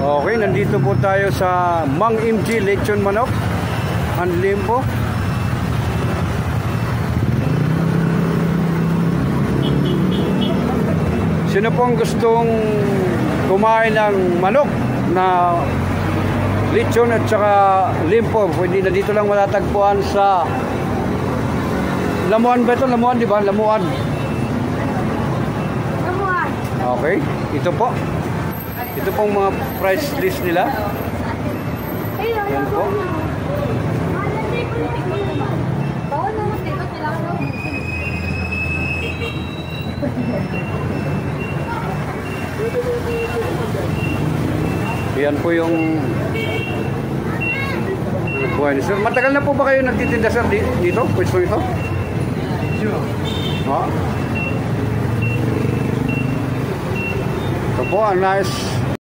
Okay, nandito po tayo sa Mang MG Lechon Manok and Limpo. Sino pong gustong kumain ng manok na lechon at saka limpo, pwede na dito lang matatagpuan sa Lamuan ba ito? Lamuan, di ba? Lamuan. Lamuan. Okay, ito po. Ito pong mga price list nila. Yan po. Yan po yung buhay ni sir. Matagal na po ba kayo nagtitinda sir dito? Pwesto ito? Ito po ang nice